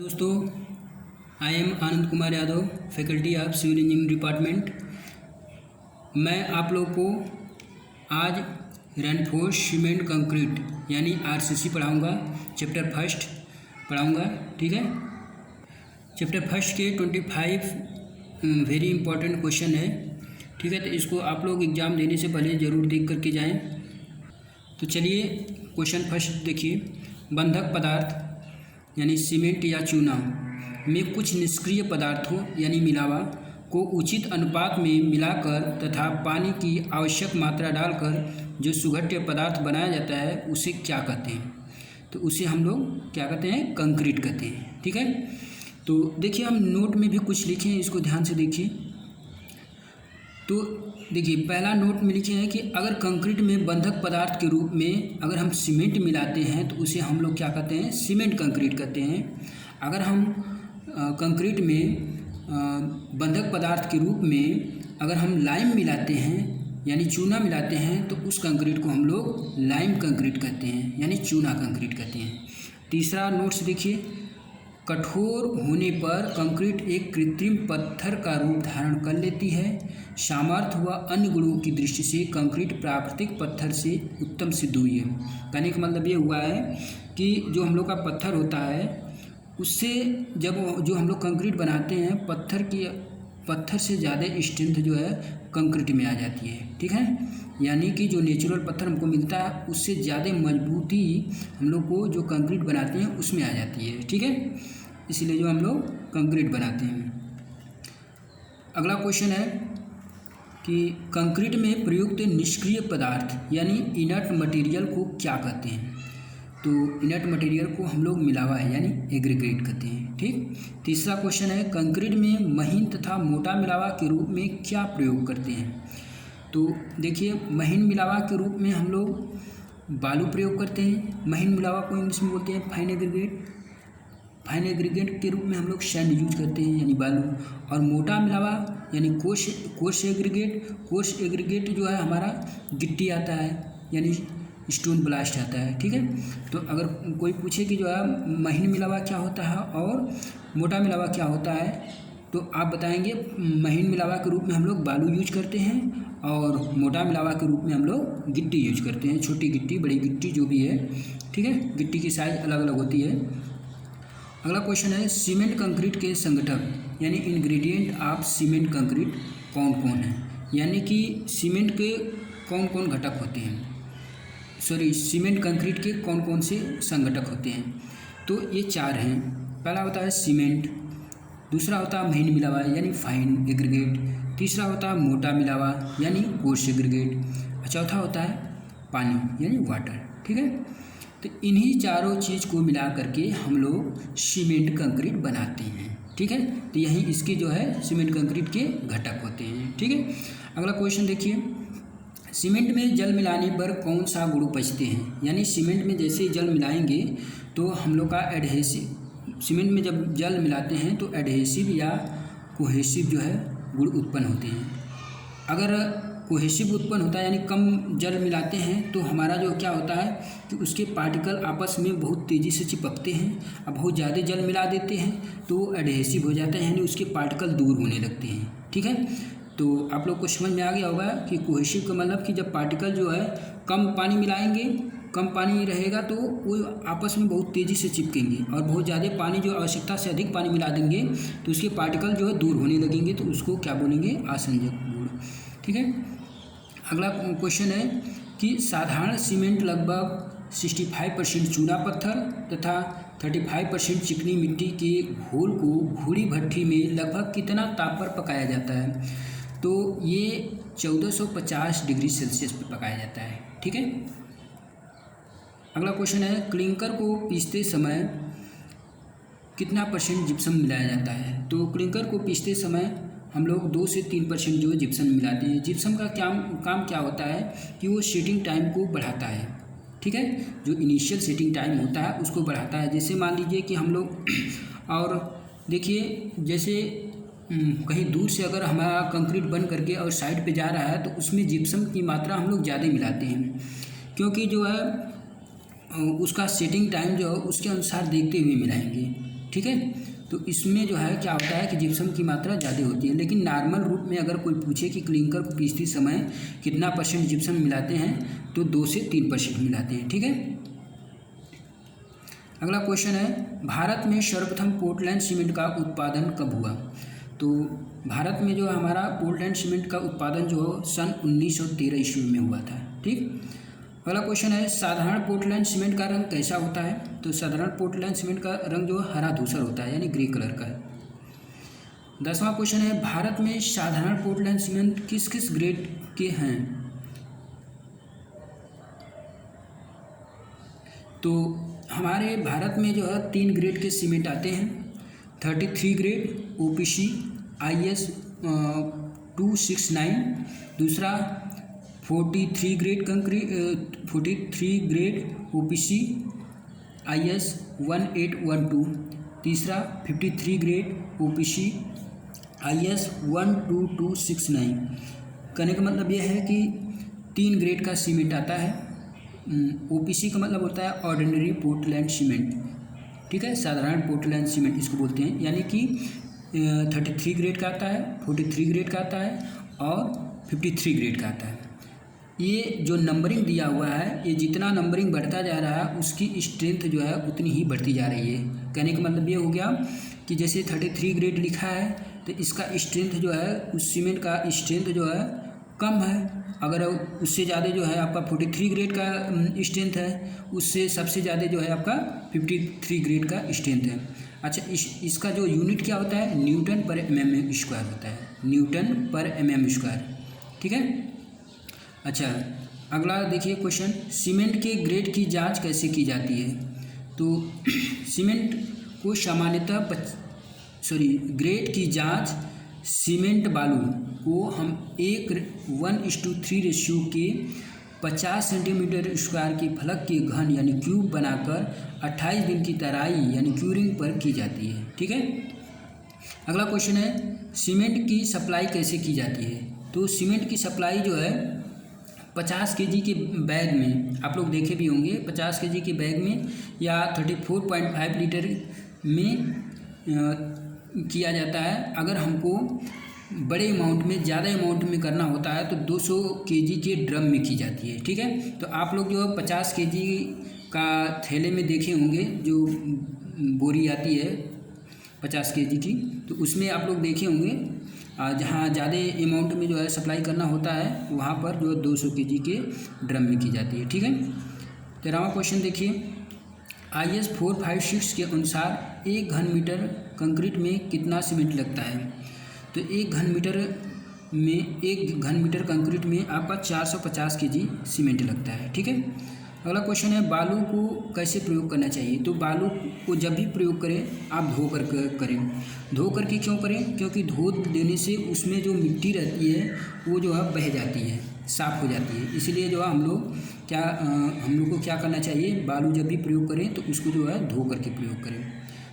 दोस्तों, I am Anand Kumar Yadav, faculty of civil engineering department. मैं आप लोग को आज रेनफोर्स सीमेंट कंक्रीट यानी आरसीसी पढ़ाऊँगा। चैप्टर फर्स्ट पढ़ाऊँगा, ठीक है। चैप्टर फर्स्ट के 25 वेरी इंपॉर्टेंट क्वेश्चन है, ठीक है। तो इसको आप लोग एग्ज़ाम देने से पहले ज़रूर देख करके जाएं। तो चलिए क्वेश्चन फर्स्ट देखिए। बंधक पदार्थ यानी सीमेंट या चूना में कुछ निष्क्रिय पदार्थों यानी मिलावा को उचित अनुपात में मिलाकर तथा पानी की आवश्यक मात्रा डालकर जो सुघट्य पदार्थ बनाया जाता है उसे क्या कहते हैं? तो उसे हम लोग क्या कहते हैं? कंक्रीट कहते हैं, ठीक है। तो देखिए, हम नोट में भी कुछ लिखे हैं, इसको ध्यान से देखिए। तो देखिए, पहला नोट में लिखे हैं कि अगर कंक्रीट में बंधक पदार्थ के रूप में अगर हम सीमेंट मिलाते हैं तो उसे हम लोग क्या कहते हैं? सीमेंट कंक्रीट कहते हैं। अगर हम कंक्रीट में बंधक पदार्थ के रूप में अगर हम लाइम मिलाते हैं यानी चूना मिलाते हैं तो उस कंक्रीट को हम लोग लाइम कंक्रीट कहते हैं यानी चूना कंक्रीट कहते हैं। तीसरा नोट्स देखिए, कठोर होने पर कंक्रीट एक कृत्रिम पत्थर का रूप धारण कर लेती है। सामर्थ्य व अन्य गुणों की दृष्टि से कंक्रीट प्राकृतिक पत्थर से उत्तम सिद्ध हुई है। कहने का मतलब ये हुआ है कि जो हम लोग का पत्थर होता है उससे जब जो हम लोग कंक्रीट बनाते हैं पत्थर से ज़्यादा स्ट्रेंथ जो है कंक्रीट में आ जाती है, ठीक है। यानी कि जो नेचुरल पत्थर हमको मिलता है उससे ज़्यादा मजबूती हम लोग को जो कंक्रीट बनाते हैं उसमें आ जाती है, ठीक है। इसीलिए जो हम लोग कंक्रीट बनाते हैं। अगला क्वेश्चन है कि कंक्रीट में प्रयुक्त निष्क्रिय पदार्थ यानी इनर्ट मटेरियल को क्या कहते हैं? तो इनर्ट मटेरियल को हम लोग मिलावा है यानी एग्रीगेट कहते हैं, ठीक। तीसरा क्वेश्चन है, कंक्रीट में महीन तथा मोटा मिलावा के रूप में क्या प्रयोग करते हैं? तो देखिए, महीन मिलावा के रूप में हम लोग बालू प्रयोग करते हैं। महीन मिलावा को इंग्लिश में बोलते हैं फाइन एग्रीगेट। फाइन एग्रीगेट के रूप में हम लोग सैंड यूज करते हैं यानी बालू। और मोटा मिलावा यानी कोर्स एग्रीगेट जो है हमारा गिट्टी आता है यानी स्टोन ब्लास्ट आता है, ठीक है। तो अगर कोई पूछे कि जो है महीन मिलावा क्या होता है और मोटा मिलावा क्या होता है तो आप बताएंगे महीन मिलावा के रूप में हम लोग बालू यूज करते हैं और मोटा मिलावा के रूप में हम लोग गिट्टी यूज करते हैं। छोटी गिट्टी, बड़ी गिट्टी जो भी है, ठीक है। गिट्टी की साइज अलग अलग होती है। अगला क्वेश्चन है, सीमेंट कंक्रीट के संगठक यानी इंग्रेडिएंट ऑफ सीमेंट कंक्रीट कौन कौन है? यानी कि सीमेंट के कौन कौन घटक होते हैं, सीमेंट कंक्रीट के कौन कौन से संगठक होते हैं? तो ये चार हैं। पहला होता है सीमेंट, दूसरा होता है महीन मिलावा यानी फाइन एग्रीगेट, तीसरा होता है मोटा मिलावा यानी कोर्स एग्रीगेट, और चौथा होता है पानी यानी वाटर, ठीक है। तो इन्हीं चारों चीज़ को मिला करके हम लोग सीमेंट कंक्रीट बनाते हैं, ठीक है। तो यही इसके जो है सीमेंट कंक्रीट के घटक होते हैं, ठीक है। अगला क्वेश्चन देखिए, सीमेंट में जल मिलाने पर कौन सा गुण उपजते हैं? यानी सीमेंट में जैसे जल मिलाएंगे तो हम लोग का एडहेसिव, सीमेंट में जब जल मिलाते हैं तो एडहेसिव या कोहेसिव जो है गुण उत्पन्न होते हैं। अगर कोहेसिव उत्पन्न होता है यानी कम जल मिलाते हैं तो हमारा जो क्या होता है कि उसके पार्टिकल आपस में बहुत तेज़ी से चिपकते हैं। अब बहुत ज़्यादा जल मिला देते हैं तो एडहेसिव हो जाता है यानी उसके पार्टिकल दूर होने लगते हैं, ठीक है। तो आप लोग को समझ में आ गया होगा कि कोहेसिव का मतलब कि जब पार्टिकल जो है कम पानी मिलाएंगे, कम पानी रहेगा तो वो आपस में बहुत तेज़ी से चिपकेंगे, और बहुत ज़्यादा पानी जो आवश्यकता से अधिक पानी मिला देंगे तो उसके पार्टिकल जो है दूर होने लगेंगे, तो उसको क्या बोलेंगे? आसंजक गुण, ठीक है। अगला क्वेश्चन है कि साधारण सीमेंट लगभग 65% चूना पत्थर तथा 35% चिकनी मिट्टी के घोल को घूड़ी भट्ठी में लगभग कितना ताप पर पकाया जाता है? तो ये 1450 डिग्री सेल्सियस पर पकाया जाता है, ठीक है। अगला क्वेश्चन है, क्लिंकर को पीसते समय कितना % जिप्सम मिलाया जाता है? तो क्लिंकर को पीसते समय हम लोग 2 से 3% जो जिप्सम मिलाते हैं। जिप्सम का काम क्या होता है कि वो सेटिंग टाइम को बढ़ाता है, ठीक है। जो इनिशियल सेटिंग टाइम होता है उसको बढ़ाता है। जैसे मान लीजिए कि हम लोग और देखिए, जैसे कहीं दूर से अगर हमारा कंक्रीट बन करके और साइड पे जा रहा है तो उसमें जिप्सम की मात्रा हम लोग ज़्यादा मिलाते हैं, क्योंकि जो है उसका सेटिंग टाइम जो है उसके अनुसार देखते हुए मिलाएंगे। ठीक है। तो इसमें जो है क्या होता है कि जिप्सम की मात्रा ज़्यादा होती है, लेकिन नॉर्मल रूप में अगर कोई पूछे कि क्लिंकर को पीसते समय कितना % जिप्सम मिलाते हैं तो 2 से 3% मिलाते हैं, ठीक है। अगला क्वेश्चन है, भारत में सर्वप्रथम पोर्टलैंड सीमेंट का उत्पादन कब हुआ? तो भारत में जो हमारा पोर्टलैंड सीमेंट का उत्पादन जो सन 1913 ईस्वी में हुआ था, ठीक। अगला क्वेश्चन है, साधारण पोर्टलैंड सीमेंट का रंग कैसा होता है? तो साधारण पोर्टलैंड सीमेंट का रंग जो हरा धूसर होता है, यानी ग्रे कलर का है। 10वां क्वेश्चन है, भारत में साधारण पोर्टलैंड सीमेंट किस किस ग्रेड के हैं? तो हमारे भारत में जो है 3 ग्रेड के सीमेंट आते हैं। 33 ग्रेड OPC IS 269, दूसरा 43 grade concrete 43 grade OPC IS 1812, तीसरा 53 ग्रेड OPC IS 12269। कहने का मतलब यह है कि 3 ग्रेड का सीमेंट आता है। OPC का मतलब होता है ऑर्डिनरी पोर्टलैंड सीमेंट, ठीक है, साधारण पोर्टलैंड सीमेंट इसको बोलते हैं, यानी कि 33 ग्रेड का आता है, 43 ग्रेड का आता है और 53 ग्रेड का आता है। ये जो नंबरिंग दिया हुआ है, ये जितना नंबरिंग बढ़ता जा रहा है उसकी स्ट्रेंथ जो है उतनी ही बढ़ती जा रही है। कहने का मतलब ये हो गया कि जैसे 33 ग्रेड लिखा है तो इसका स्ट्रेंथ जो है, उस सीमेंट का स्ट्रेंथ जो है कम है। अगर उससे ज़्यादा जो है आपका 43 ग्रेड का स्ट्रेंथ है, उससे सबसे ज़्यादा जो है आपका 53 ग्रेड का स्ट्रेंथ है। अच्छा, इसका जो यूनिट क्या होता है, न्यूटन पर mm स्क्वायर होता है, न्यूटन पर mm स्क्वायर, ठीक है। अच्छा, अगला देखिए क्वेश्चन, सीमेंट के ग्रेड की जांच कैसे की जाती है? तो सीमेंट को सामान्यतः ग्रेड की जांच सीमेंट बालू को हम 1:3 रेशियो के 50 सेंटीमीटर स्क्वायर के फलक के घन यानी क्यूब बनाकर 28 दिन की तराई यानी क्यूरिंग पर की जाती है, ठीक है। अगला क्वेश्चन है, सीमेंट की सप्लाई कैसे की जाती है? तो सीमेंट की सप्लाई जो है 50 kg के बैग में, आप लोग देखे भी होंगे, 50 kg के बैग में या 34.5 लीटर में किया जाता है। अगर हमको बड़े अमाउंट में, ज़्यादा अमाउंट में करना होता है तो 200 kg के ड्रम में की जाती है, ठीक है। तो आप लोग जो 50 kg का थैले में देखे होंगे, जो बोरी आती है 50 kg की, तो उसमें आप लोग देखे होंगे जहाँ ज़्यादा अमाउंट में जो है सप्लाई करना होता है वहाँ पर जो 200 kg के ड्रम में की जाती है, ठीक है। 13वां क्वेश्चन देखिए, IS 456 के अनुसार 1 घन मीटर कंक्रीट में कितना सीमेंट लगता है? तो 1 घन मीटर कंक्रीट में आपका 450 kg सीमेंट लगता है, ठीक है। अगला क्वेश्चन है, बालू को कैसे प्रयोग करना चाहिए? तो बालू को जब भी प्रयोग करें आप धो कर करें। धो करके क्यों करें? क्योंकि धो देने से उसमें जो मिट्टी रहती है वो जो है बह जाती है, साफ़ हो जाती है। इसलिए जो है हम लोग को क्या करना चाहिए, बालू जब भी प्रयोग करें तो उसको जो है धो करके प्रयोग करें।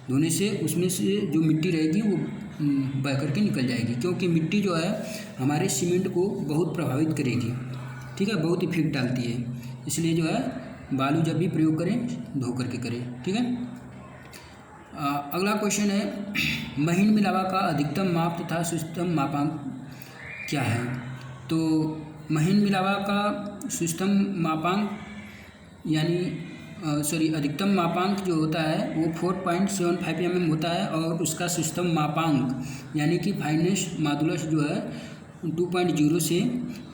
धोने से उसमें से जो मिट्टी रहेगी वो बह करके निकल जाएगी, क्योंकि मिट्टी जो है हमारे सीमेंट को बहुत प्रभावित करेगी, ठीक है, बहुत इफेक्ट डालती है। इसलिए जो है बालू जब भी प्रयोग करें धो करके करें, ठीक है। अगला क्वेश्चन है, महीन मिलावा का अधिकतम माप तथा सूक्ष्मतम मापांक क्या है? तो महीन मिलावा का सूक्ष्मतम मापांक यानी अधिकतम मापांक जो होता है वो 4.75 mm होता है, और उसका सूक्ष्मतम मापांक यानी कि फाइनेस्ट मॉडुलस जो है 2.0 से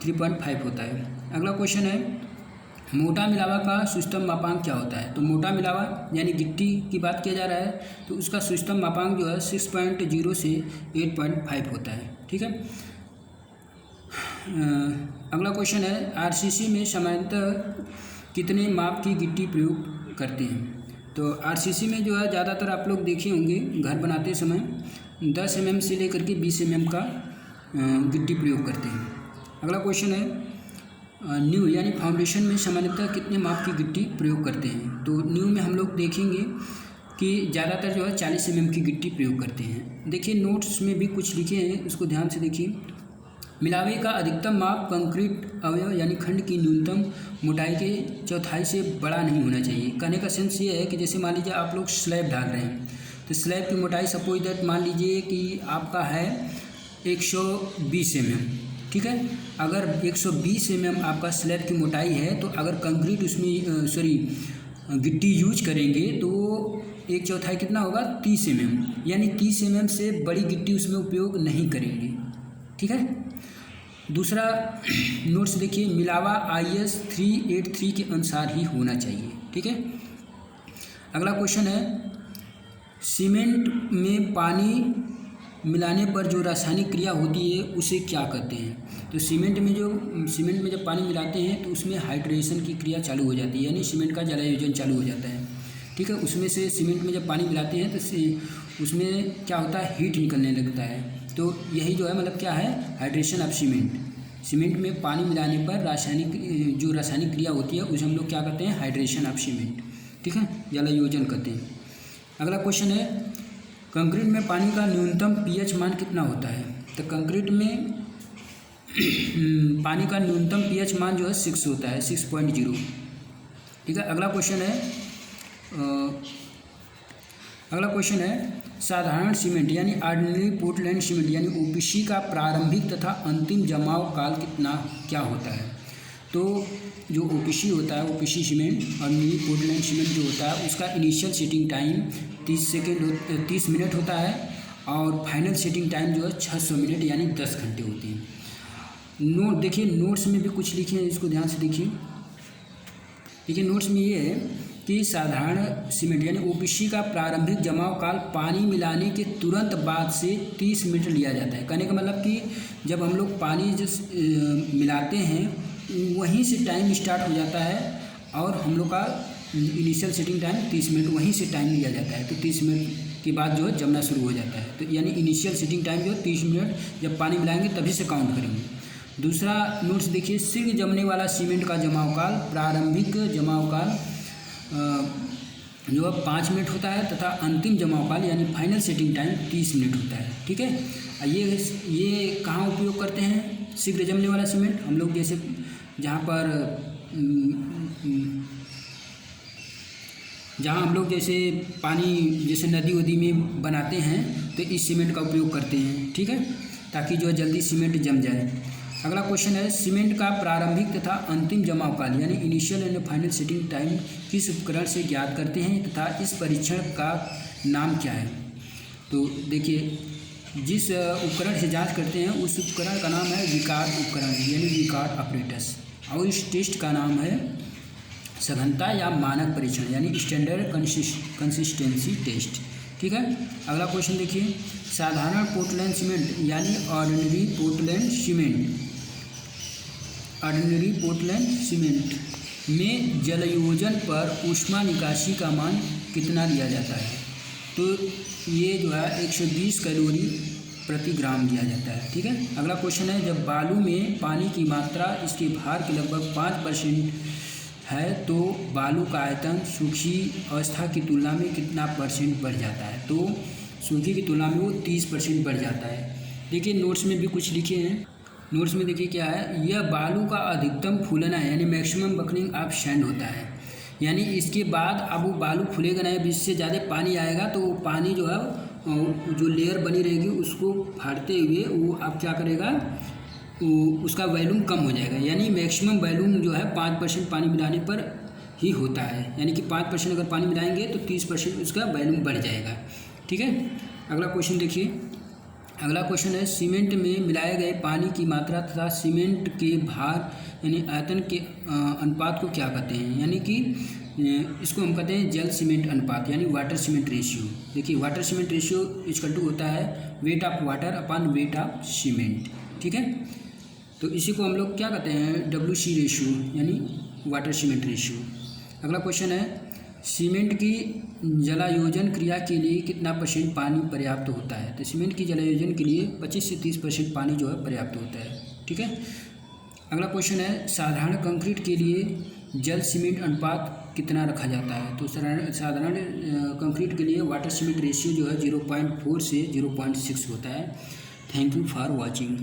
3.5 होता है। अगला क्वेश्चन है, मोटा मिलावा का सूक्ष्मतम मापांक क्या होता है? तो मोटा मिलावा यानी गिट्टी की बात किया जा रहा है तो उसका सूक्ष्मतम मापांक जो है 6.0 से 8.5 होता है, ठीक है। अगला क्वेश्चन है, RCC में सामान्यतः कितने माप की गिट्टी प्रयोग करते हैं? तो RCC में जो है ज़्यादातर आप लोग देखे होंगे घर बनाते समय 10 mm से लेकर के 20 mm का गिट्टी प्रयोग करते हैं। अगला क्वेश्चन है, न्यू यानी फाउंडेशन में सामान्यतः कितने माप की गिट्टी प्रयोग करते हैं? तो न्यू में हम लोग देखेंगे कि ज़्यादातर जो है 40 mm की गिट्टी प्रयोग करते हैं। देखिए नोट्स में भी कुछ लिखे हैं, उसको ध्यान से देखिए। मिलावे का अधिकतम माप कंक्रीट अवयव यानी खंड की न्यूनतम मोटाई के 1/4 से बड़ा नहीं होना चाहिए। कहने का सेंस ये है कि जैसे मान लीजिए आप लोग स्लैब डाल रहे हैं तो स्लैब की मोटाई सपोज दैट मान लीजिए कि आपका है 120 mm, ठीक है। अगर 120 mm आपका स्लैब की मोटाई है तो अगर कंक्रीट उसमें गिट्टी यूज करेंगे तो 1/4 कितना होगा 30 mm, यानी 30 mm से बड़ी गिट्टी उसमें उपयोग नहीं करेंगे, ठीक है। दूसरा नोट्स देखिए, मिलावा IS 383 के अनुसार ही होना चाहिए, ठीक है। अगला क्वेश्चन है, सीमेंट में पानी मिलाने पर जो रासायनिक क्रिया होती है उसे क्या कहते हैं। तो सीमेंट में जब पानी मिलाते हैं तो उसमें हाइड्रेशन की क्रिया चालू हो जाती है, यानी सीमेंट का जलायोजन चालू हो जाता है, ठीक है। उसमें से सीमेंट में जब पानी मिलाते हैं तो उसमें क्या होता है, हीट निकलने लगता है। तो यही जो है मतलब क्या है, हाइड्रेशन ऑफ सीमेंट में पानी मिलाने पर रासायनिक क्रिया होती है उसे हम लोग क्या कहते हैं, हाइड्रेशन ऑफ सीमेंट, ठीक है, जलायोजन कहते हैं। अगला क्वेश्चन है, कंक्रीट में पानी का न्यूनतम pH मान कितना होता है। तो कंक्रीट में पानी का न्यूनतम pH मान जो है 6 होता है, 6.0, ठीक है। अगला क्वेश्चन है साधारण सीमेंट यानी ऑर्डिनरी पोर्टलैंड सीमेंट यानी OPC का प्रारंभिक तथा अंतिम जमाव काल क्या होता है। तो जो OPC होता है, OPC cement ordinary Portland cement जो होता है उसका इनिशियल सेटिंग टाइम 30 मिनट होता है और फाइनल सेटिंग टाइम जो है 600 मिनट यानी 10 घंटे होते हैं। नोट देखिए, नोट्स में भी कुछ लिखे हैं, इसको ध्यान से देखिए। देखिए नोट्स में ये है कि साधारण सीमेंट यानी OPC का प्रारंभिक जमाव काल पानी मिलाने के तुरंत बाद से 30 मिनट लिया जाता है। कहने का मतलब कि जब हम लोग पानी मिलाते हैं वहीं से टाइम स्टार्ट हो जाता है और हम लोग का इनिशियल सेटिंग टाइम 30 मिनट वहीं से टाइम लिया जाता है। तो 30 मिनट के बाद जो है जमना शुरू हो जाता है। तो यानी इनिशियल सेटिंग टाइम जो है 30 मिनट, जब पानी मिलाएंगे तभी से काउंट करेंगे। दूसरा नोट्स देखिए, शीघ्र जमने वाला सीमेंट का जमाव काल, प्रारंभिक जमाव काल जो है 5 मिनट होता है तथा अंतिम जमाव काल यानी फाइनल सेटिंग टाइम 30 मिनट होता है, ठीक है। ये कहाँ उपयोग करते हैं शीघ्र जमने वाला सीमेंट, हम लोग जैसे जहाँ हम लोग जैसे पानी जैसे नदी वदी में बनाते हैं तो इस सीमेंट का उपयोग करते हैं, ठीक है, ताकि जो है जल्दी सीमेंट जम जाए। अगला क्वेश्चन है, सीमेंट का प्रारंभिक तथा अंतिम जमाव काल यानी initial and final setting time किस उपकरण से ज्ञात करते हैं तथा इस परीक्षण का नाम क्या है। तो देखिए, जिस उपकरण से जांच करते हैं उस उपकरण का नाम है विकार्ड उपकरण यानी विकार्ड ऑपरेटस, और इस टेस्ट का नाम है सघनता या मानक परीक्षण यानी स्टैंडर्ड कंसिस्टेंसी टेस्ट, ठीक है। अगला क्वेश्चन देखिए, साधारण पोर्टलैंड सीमेंट यानी ऑर्डिनरी पोर्टलैंड सीमेंट में जलयोजन पर ऊष्मा निकासी का मान कितना दिया जाता है। तो ये जो है 120 कैलोरी प्रति ग्राम दिया जाता है, ठीक है। अगला क्वेश्चन है, जब बालू में पानी की मात्रा इसके भार के लगभग 5% है तो बालू का आयतन सूखी अवस्था की तुलना में कितना % बढ़ जाता है। तो सूखी की तुलना में वो 30% बढ़ जाता है। देखिए नोट्स में भी कुछ लिखे हैं, नोट्स में देखिए क्या है, यह बालू का अधिकतम फूलना है यानी मैक्सिमम बकलिंग ऑफ सैंड होता है, यानी इसके बाद अब वो बालू फूलेगा नहीं, अब इससे ज़्यादा पानी आएगा तो वो पानी जो है जो लेयर बनी रहेगी उसको फाड़ते हुए वो अब क्या करेगा, उसका वॉल्यूम कम हो जाएगा, यानी मैक्सिमम वॉल्यूम जो है 5% पानी मिलाने पर ही होता है, यानी कि 5% अगर पानी मिलाएंगे तो 30% उसका वॉल्यूम बढ़ जाएगा, ठीक है। अगला क्वेश्चन देखिए, अगला क्वेश्चन है, सीमेंट में मिलाए गए पानी की मात्रा तथा सीमेंट के भार यानी आयतन के अनुपात को क्या कहते हैं, यानी कि इसको हम कहते हैं जल सीमेंट अनुपात यानी वाटर सीमेंट रेशियो। देखिए water cement ratio equal to होता है weight of water upon weight of cement, ठीक है। तो इसी को हम लोग क्या कहते हैं WC रेशियो यानी वाटर सीमेंट रेशियो। अगला क्वेश्चन है, सीमेंट की जलायोजन क्रिया के लिए कितना % पानी पर्याप्त होता है। तो सीमेंट की जलायोजन के लिए 25 से 30% पानी जो है पर्याप्त होता है, ठीक है। अगला क्वेश्चन है, साधारण कंक्रीट के लिए जल सीमेंट अनुपात कितना रखा जाता है। तो साधारण कंक्रीट के लिए वाटर सीमेंट रेशियो जो है 0.4 से 0.6 होता है। Thank you for watching.